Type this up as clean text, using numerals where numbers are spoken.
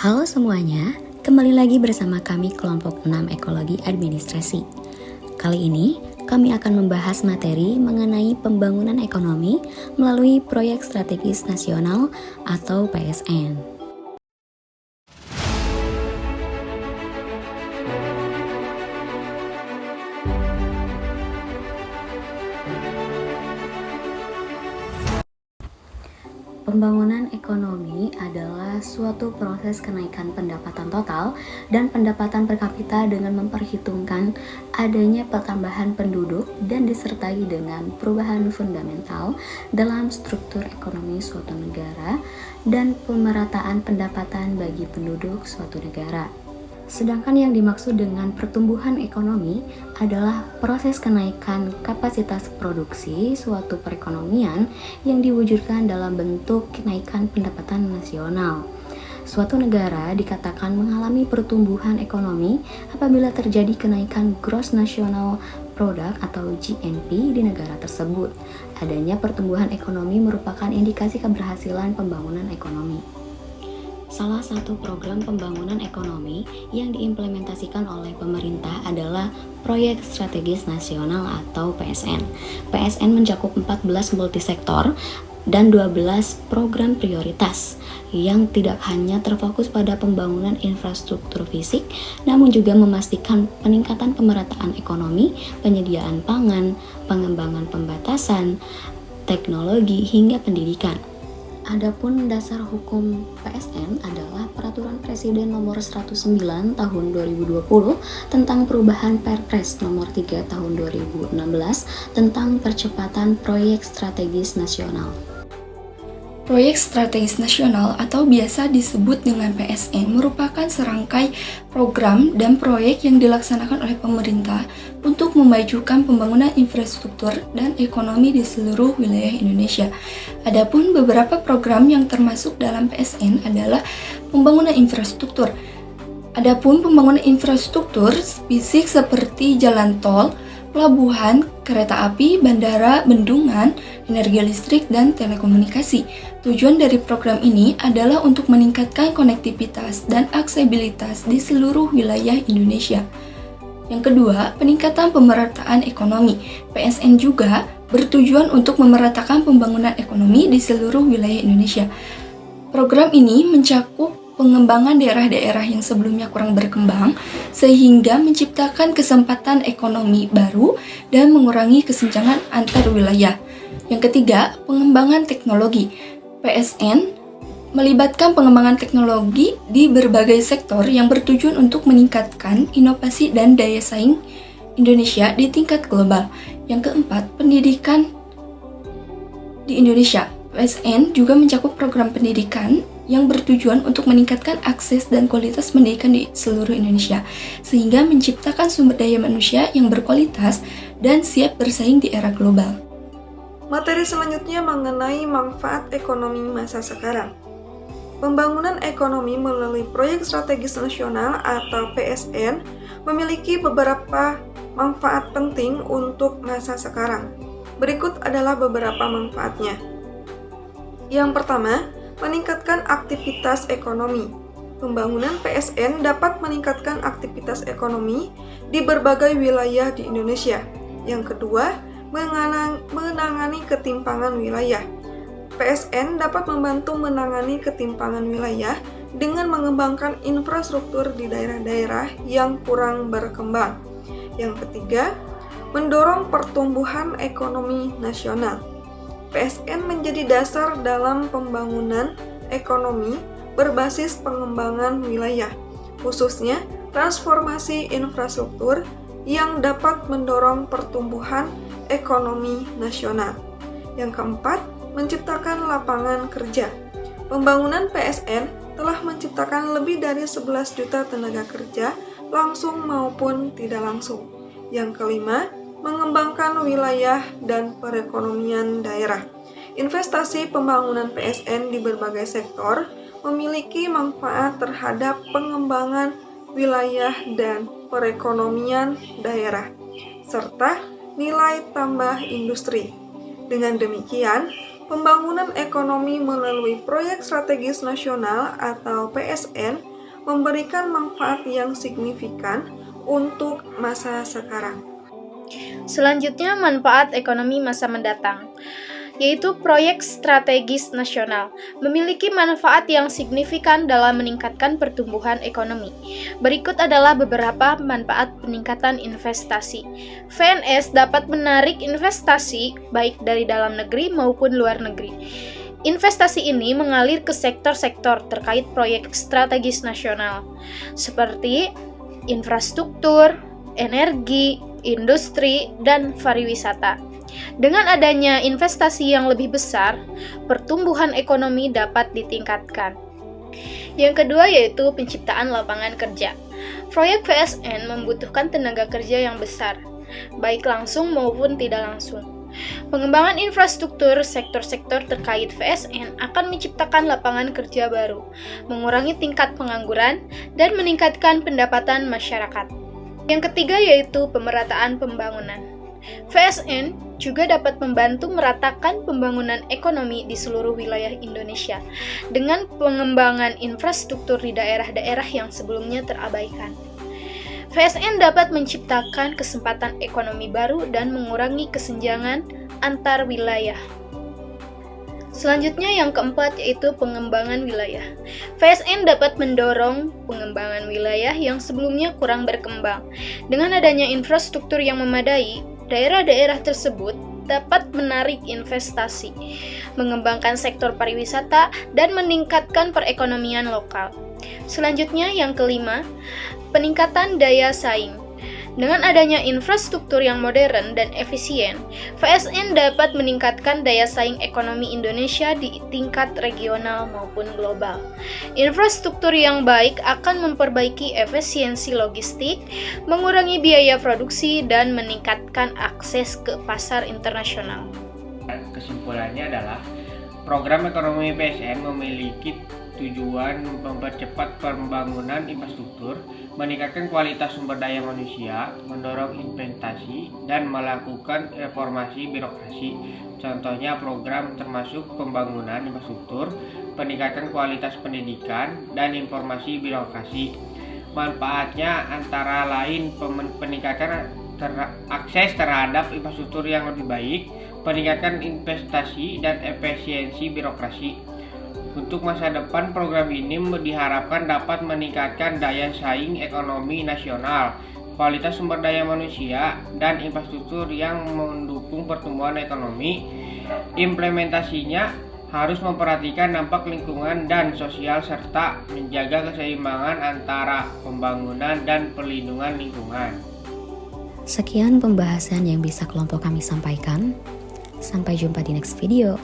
Halo semuanya, kembali lagi bersama kami kelompok 6 Ekologi Administrasi. Kali ini kami akan membahas materi mengenai pembangunan ekonomi melalui Proyek Strategis Nasional atau PSN. Pembangunan ekonomi adalah suatu proses kenaikan pendapatan total dan pendapatan per kapita dengan memperhitungkan adanya pertambahan penduduk dan disertai dengan perubahan fundamental dalam struktur ekonomi suatu negara dan pemerataan pendapatan bagi penduduk suatu negara. Sedangkan yang dimaksud dengan pertumbuhan ekonomi adalah proses kenaikan kapasitas produksi suatu perekonomian yang diwujudkan dalam bentuk kenaikan pendapatan nasional. Suatu negara dikatakan mengalami pertumbuhan ekonomi apabila terjadi kenaikan Gross National Product atau GNP di negara tersebut. Adanya pertumbuhan ekonomi merupakan indikasi keberhasilan pembangunan ekonomi. Salah satu program pembangunan ekonomi yang diimplementasikan oleh pemerintah adalah Proyek Strategis Nasional atau PSN. PSN mencakup 14 multisektor dan 12 program prioritas yang tidak hanya terfokus pada pembangunan infrastruktur fisik, namun juga memastikan peningkatan pemerataan ekonomi, penyediaan pangan, pengembangan pembatasan, teknologi, hingga pendidikan. Adapun dasar hukum PSN adalah Peraturan Presiden Nomor 109 Tahun 2020 tentang perubahan Perpres Nomor 3 Tahun 2016 tentang percepatan proyek strategis nasional. Proyek Strategis Nasional atau biasa disebut dengan PSN merupakan serangkai program dan proyek yang dilaksanakan oleh pemerintah untuk memajukan pembangunan infrastruktur dan ekonomi di seluruh wilayah Indonesia. Adapun beberapa program yang termasuk dalam PSN adalah pembangunan infrastruktur. Adapun pembangunan infrastruktur fisik seperti jalan tol, pelabuhan, kereta api, bandara, bendungan, energi listrik, dan telekomunikasi. Tujuan dari program ini adalah untuk meningkatkan konektivitas dan aksesibilitas di seluruh wilayah Indonesia. Yang kedua, peningkatan pemerataan ekonomi. PSN juga bertujuan untuk memeratakan pembangunan ekonomi di seluruh wilayah Indonesia. Program ini mencakup pengembangan daerah-daerah yang sebelumnya kurang berkembang, sehingga menciptakan kesempatan ekonomi baru dan mengurangi kesenjangan antar wilayah. Yang ketiga, pengembangan teknologi. PSN melibatkan pengembangan teknologi di berbagai sektor yang bertujuan untuk meningkatkan inovasi dan daya saing Indonesia di tingkat global. Yang keempat, pendidikan di Indonesia. PSN juga mencakup program pendidikan yang bertujuan untuk meningkatkan akses dan kualitas pendidikan di seluruh Indonesia, sehingga menciptakan sumber daya manusia yang berkualitas dan siap bersaing di era global. Materi selanjutnya mengenai manfaat ekonomi masa sekarang. Pembangunan ekonomi melalui Proyek Strategis Nasional atau PSN memiliki beberapa manfaat penting untuk masa sekarang. Berikut adalah beberapa manfaatnya. Yang pertama, meningkatkan aktivitas ekonomi. Pembangunan PSN dapat meningkatkan aktivitas ekonomi di berbagai wilayah di Indonesia. Yang kedua, menangani ketimpangan wilayah. PSN dapat membantu menangani ketimpangan wilayah dengan mengembangkan infrastruktur di daerah-daerah yang kurang berkembang. Yang ketiga, mendorong pertumbuhan ekonomi nasional. PSN menjadi dasar dalam pembangunan ekonomi berbasis pengembangan wilayah, khususnya transformasi infrastruktur yang dapat mendorong pertumbuhan ekonomi nasional. Yang keempat, menciptakan lapangan kerja. Pembangunan PSN telah menciptakan lebih dari 11 juta tenaga kerja langsung maupun tidak langsung. Yang kelima, mengembangkan wilayah dan perekonomian daerah. Investasi pembangunan PSN di berbagai sektor memiliki manfaat terhadap pengembangan wilayah dan perekonomian daerah, serta nilai tambah industri. Dengan demikian, pembangunan ekonomi melalui Proyek Strategis Nasional atau PSN memberikan manfaat yang signifikan untuk masa sekarang. Selanjutnya, manfaat ekonomi masa mendatang, yaitu proyek strategis nasional, memiliki manfaat yang signifikan dalam meningkatkan pertumbuhan ekonomi. Berikut adalah beberapa manfaat peningkatan investasi. VNS dapat menarik investasi baik dari dalam negeri maupun luar negeri. Investasi ini mengalir ke sektor-sektor terkait proyek strategis nasional, seperti infrastruktur, energi, industri, dan pariwisata. Dengan adanya investasi yang lebih besar, pertumbuhan ekonomi dapat ditingkatkan. Yang kedua yaitu penciptaan lapangan kerja. Proyek VSN membutuhkan tenaga kerja yang besar, baik langsung maupun tidak langsung. Pengembangan infrastruktur sektor-sektor terkait VSN akan menciptakan lapangan kerja baru, mengurangi tingkat pengangguran, dan meningkatkan pendapatan masyarakat. Yang ketiga yaitu pemerataan pembangunan. VSN juga dapat membantu meratakan pembangunan ekonomi di seluruh wilayah Indonesia dengan pengembangan infrastruktur di daerah-daerah yang sebelumnya terabaikan. VSN dapat menciptakan kesempatan ekonomi baru dan mengurangi kesenjangan antar wilayah. Selanjutnya yang keempat yaitu pengembangan wilayah. VSN dapat mendorong pengembangan wilayah yang sebelumnya kurang berkembang. Dengan adanya infrastruktur yang memadai, daerah-daerah tersebut dapat menarik investasi, mengembangkan sektor pariwisata, dan meningkatkan perekonomian lokal. Selanjutnya yang kelima, peningkatan daya saing. Dengan adanya infrastruktur yang modern dan efisien, VSN dapat meningkatkan daya saing ekonomi Indonesia di tingkat regional maupun global. Infrastruktur yang baik akan memperbaiki efisiensi logistik, mengurangi biaya produksi, dan meningkatkan akses ke pasar internasional. Kesimpulannya adalah, program ekonomi PSN memiliki tujuan mempercepat pembangunan infrastruktur, meningkatkan kualitas sumber daya manusia, mendorong investasi, dan melakukan reformasi birokrasi. Contohnya program termasuk pembangunan infrastruktur, peningkatan kualitas pendidikan, dan informasi birokrasi. Manfaatnya antara lain peningkatan akses terhadap infrastruktur yang lebih baik, peningkatan investasi, dan efisiensi birokrasi. Untuk masa depan, program ini diharapkan dapat meningkatkan daya saing ekonomi nasional, kualitas sumber daya manusia, dan infrastruktur yang mendukung pertumbuhan ekonomi. Implementasinya harus memperhatikan dampak lingkungan dan sosial serta menjaga keseimbangan antara pembangunan dan perlindungan lingkungan. Sekian pembahasan yang bisa kelompok kami sampaikan. Sampai jumpa di next video.